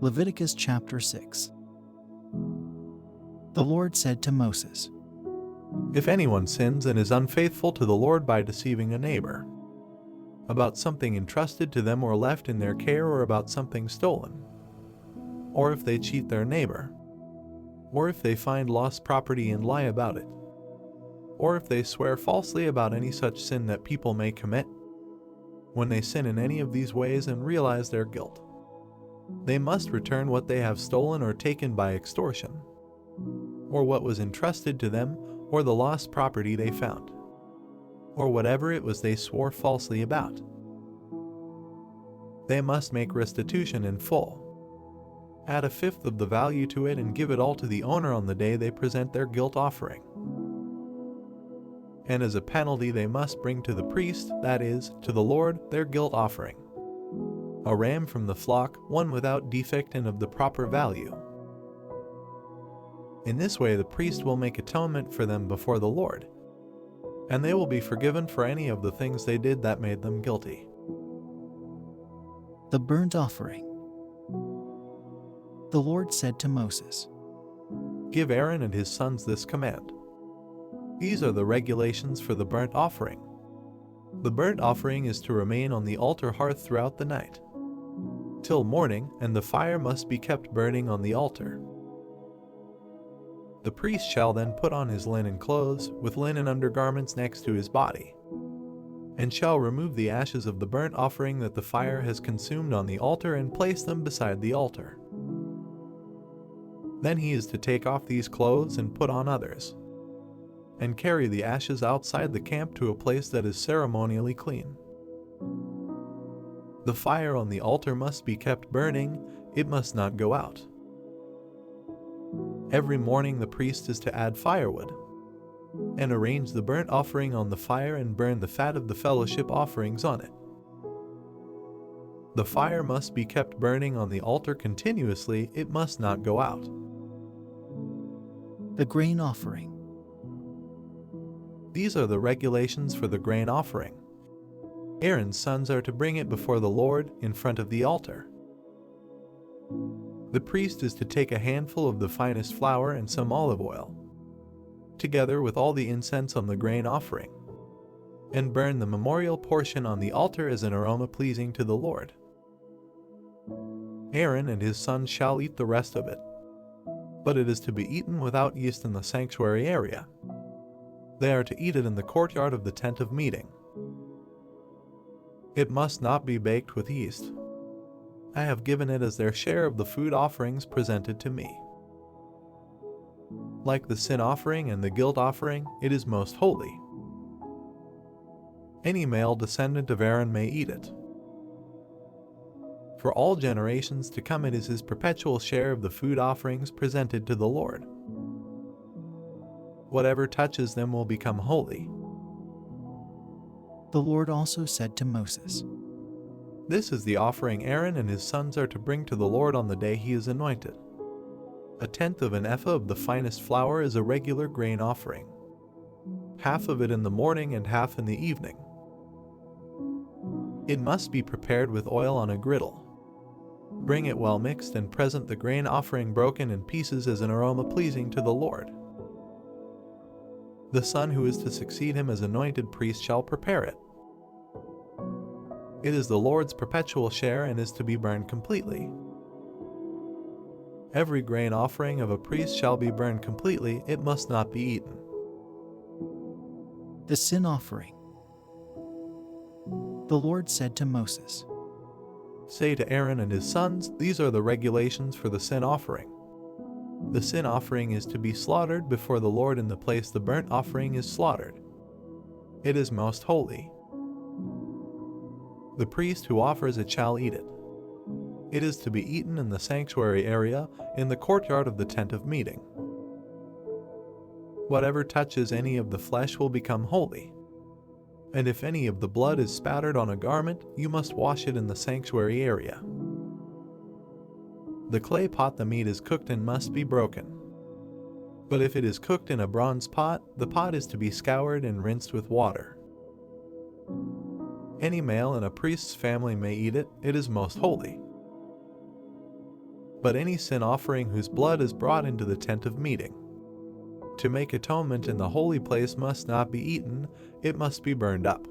Leviticus chapter 6. The Lord said to Moses, If anyone sins and is unfaithful to the Lord by deceiving a neighbor about something entrusted to them or left in their care, or about something stolen, or if they cheat their neighbor, or if they find lost property and lie about it, or if they swear falsely about any such sin that people may commit, when they sin in any of these ways and realize their guilt, they must return what they have stolen or taken by extortion, or what was entrusted to them, or the lost property they found, or whatever it was they swore falsely about. They must make restitution in full. Add a fifth of the value to it and give it all to the owner on the day they present their guilt offering. And as a penalty they must bring to the priest, that is, to the Lord, their guilt offering, a ram from the flock, one without defect and of the proper value. In this way the priest will make atonement for them before the Lord, and they will be forgiven for any of the things they did that made them guilty. the burnt offering. The Lord said to Moses, Give Aaron and his sons this command. These are the regulations for the burnt offering. The burnt offering is to remain on the altar hearth throughout the night, till morning, and the fire must be kept burning on the altar. The priest shall then put on his linen clothes, with linen undergarments next to his body, and shall remove the ashes of the burnt offering that the fire has consumed on the altar and place them beside the altar. Then he is to take off these clothes and put on others, and carry the ashes outside the camp to a place that is ceremonially clean. The fire on the altar must be kept burning, it must not go out. Every morning the priest is to add firewood, and arrange the burnt offering on the fire and burn the fat of the fellowship offerings on it. The fire must be kept burning on the altar continuously, it must not go out. the grain offering. These are the regulations for the grain offering. Aaron's sons are to bring it before the Lord in front of the altar. The priest is to take a handful of the finest flour and some olive oil, together with all the incense on the grain offering, and burn the memorial portion on the altar as an aroma pleasing to the Lord. Aaron and his sons shall eat the rest of it, but it is to be eaten without yeast in the sanctuary area. They are to eat it in the courtyard of the tent of meeting. It must not be baked with yeast. I have given it as their share of the food offerings presented to me. Like the sin offering and the guilt offering, it is most holy. Any male descendant of Aaron may eat it. For all generations to come it is his perpetual share of the food offerings presented to the Lord. Whatever touches them will become holy. The Lord also said to Moses, This is the offering Aaron and his sons are to bring to the Lord on the day he is anointed. A tenth of an ephah of the finest flour is a regular grain offering, half of it in the morning and half in the evening. It must be prepared with oil on a griddle. Bring it well mixed and present the grain offering broken in pieces as an aroma pleasing to the Lord. The son who is to succeed him as anointed priest shall prepare it. It is the Lord's perpetual share and is to be burned completely. Every grain offering of a priest shall be burned completely, it must not be eaten. the sin offering. The Lord said to Moses, Say to Aaron and his sons, These are the regulations for the sin offering. The sin offering is to be slaughtered before the Lord in the place the burnt offering is slaughtered. It is most holy. The priest who offers it shall eat it. It is to be eaten in the sanctuary area, in the courtyard of the tent of meeting. Whatever touches any of the flesh will become holy. And if any of the blood is spattered on a garment, you must wash it in the sanctuary area. The clay pot the meat is cooked in must be broken. But if it is cooked in a bronze pot, the pot is to be scoured and rinsed with water. Any male in a priest's family may eat it, it is most holy. but any sin offering whose blood is brought into the tent of meeting. To make atonement in the holy place must not be eaten, it must be burned up.